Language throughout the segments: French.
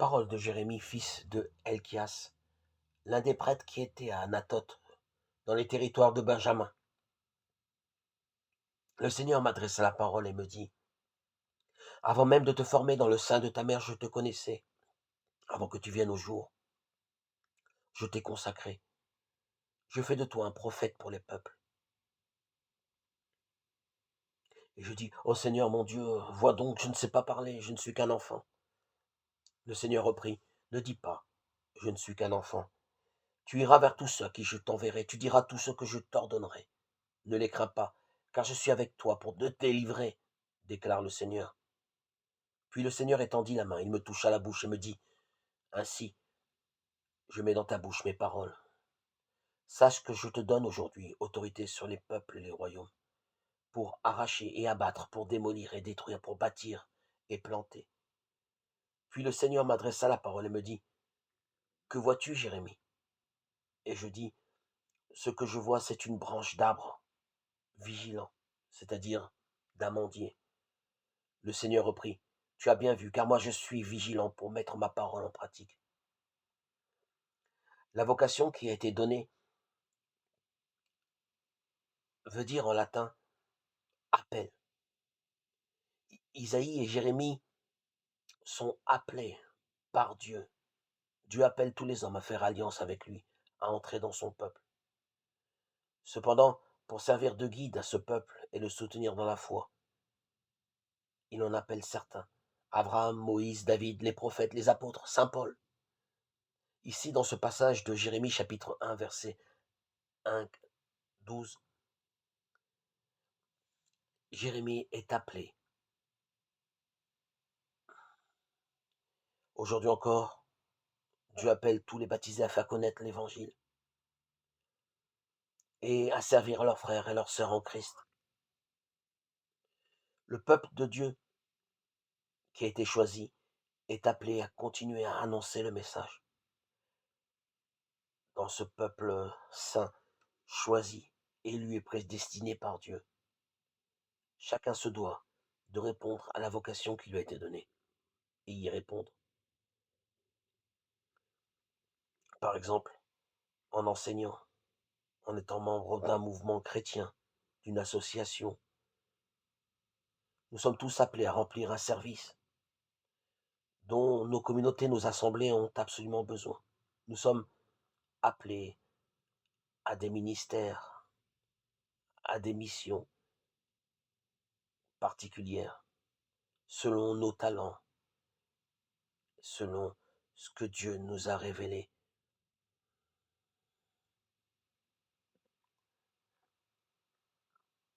Parole de Jérémie, fils de Helkias, l'un des prêtres qui était à Anathoth, dans les territoires de Benjamin. Le Seigneur m'adressa la parole et me dit, avant même de te former dans le sein de ta mère, je te connaissais. Avant que tu viennes au jour, je t'ai consacré. Je fais de toi un prophète pour les peuples. Et je dis, ô Seigneur mon Dieu, vois donc, je ne sais pas parler, je ne suis qu'un enfant. Le Seigneur reprit, ne dis pas, je ne suis qu'un enfant. Tu iras vers tous ceux à qui je t'enverrai, tu diras tout ce que je t'ordonnerai. Ne les crains pas, car je suis avec toi pour te délivrer, déclare le Seigneur. Puis le Seigneur étendit la main, il me toucha la bouche et me dit, ainsi, je mets dans ta bouche mes paroles. Sache que je te donne aujourd'hui autorité sur les peuples et les royaumes, pour arracher et abattre, pour démolir et détruire, pour bâtir et planter. Puis le Seigneur m'adressa la parole et me dit, que vois-tu, Jérémie? Et je dis, ce que je vois, c'est une branche d'arbre vigilant, c'est-à-dire d'amandier. Le Seigneur reprit, tu as bien vu, car moi je suis vigilant pour mettre ma parole en pratique. La vocation qui a été donnée veut dire en latin appel. Isaïe et Jérémie sont appelés par Dieu. Dieu appelle tous les hommes à faire alliance avec lui, à entrer dans son peuple. Cependant, pour servir de guide à ce peuple et le soutenir dans la foi, il en appelle certains. Abraham, Moïse, David, les prophètes, les apôtres, Saint Paul. Ici, dans ce passage de Jérémie chapitre 1, verset 1, 12, Jérémie est appelé. Aujourd'hui encore, Dieu appelle tous les baptisés à faire connaître l'Évangile et à servir leurs frères et leurs sœurs en Christ. Le peuple de Dieu qui a été choisi est appelé à continuer à annoncer le message. Dans ce peuple saint, choisi, élu et prédestiné par Dieu, chacun se doit de répondre à la vocation qui lui a été donnée et y répondre. Par exemple, en enseignant, en étant membre d'un mouvement chrétien, d'une association. Nous sommes tous appelés à remplir un service dont nos communautés, nos assemblées ont absolument besoin. Nous sommes appelés à des ministères, à des missions particulières, selon nos talents, selon ce que Dieu nous a révélé.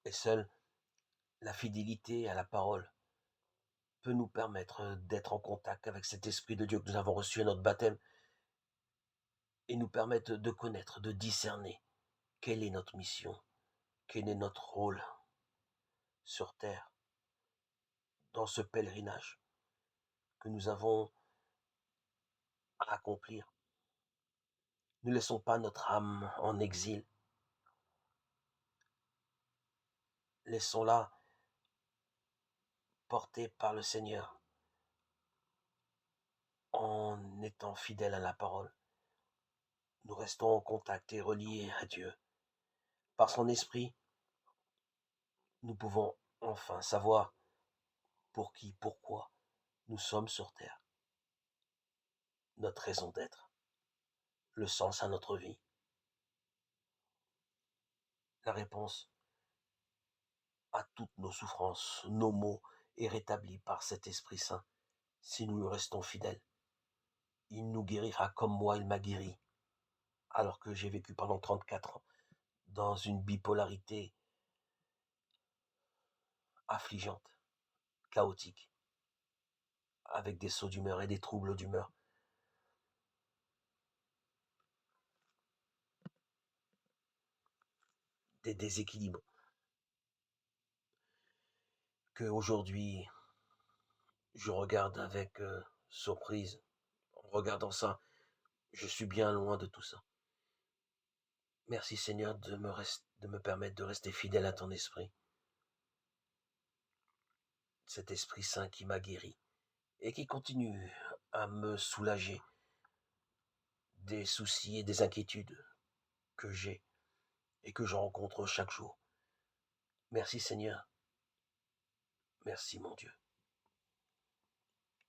Et seule la fidélité à la parole peut nous permettre d'être en contact avec cet Esprit de Dieu que nous avons reçu à notre baptême et nous permettre de connaître, de discerner quelle est notre mission, quel est notre rôle sur terre, dans ce pèlerinage que nous avons à accomplir. Ne laissons pas notre âme en exil. Laissons-la portée par le Seigneur en étant fidèles à la parole. Nous restons en contact et reliés à Dieu. Par son esprit, nous pouvons enfin savoir pour qui, pourquoi nous sommes sur terre, notre raison d'être, le sens à notre vie. La réponse à toutes nos souffrances, nos maux est rétablie par cet Esprit Saint si nous lui restons fidèles. Il nous guérira comme moi il m'a guéri, alors que j'ai vécu pendant 34 ans dans une bipolarité affligeante, chaotique, avec des sauts d'humeur et des troubles d'humeur. Des déséquilibres que aujourd'hui je regarde avec surprise. En regardant ça, je suis bien loin de tout ça. Merci Seigneur de me permettre de rester fidèle à ton esprit, cet Esprit Saint qui m'a guéri et qui continue à me soulager des soucis et des inquiétudes que j'ai et que je rencontre chaque jour. Merci Seigneur, merci mon Dieu,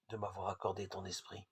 de m'avoir accordé ton esprit.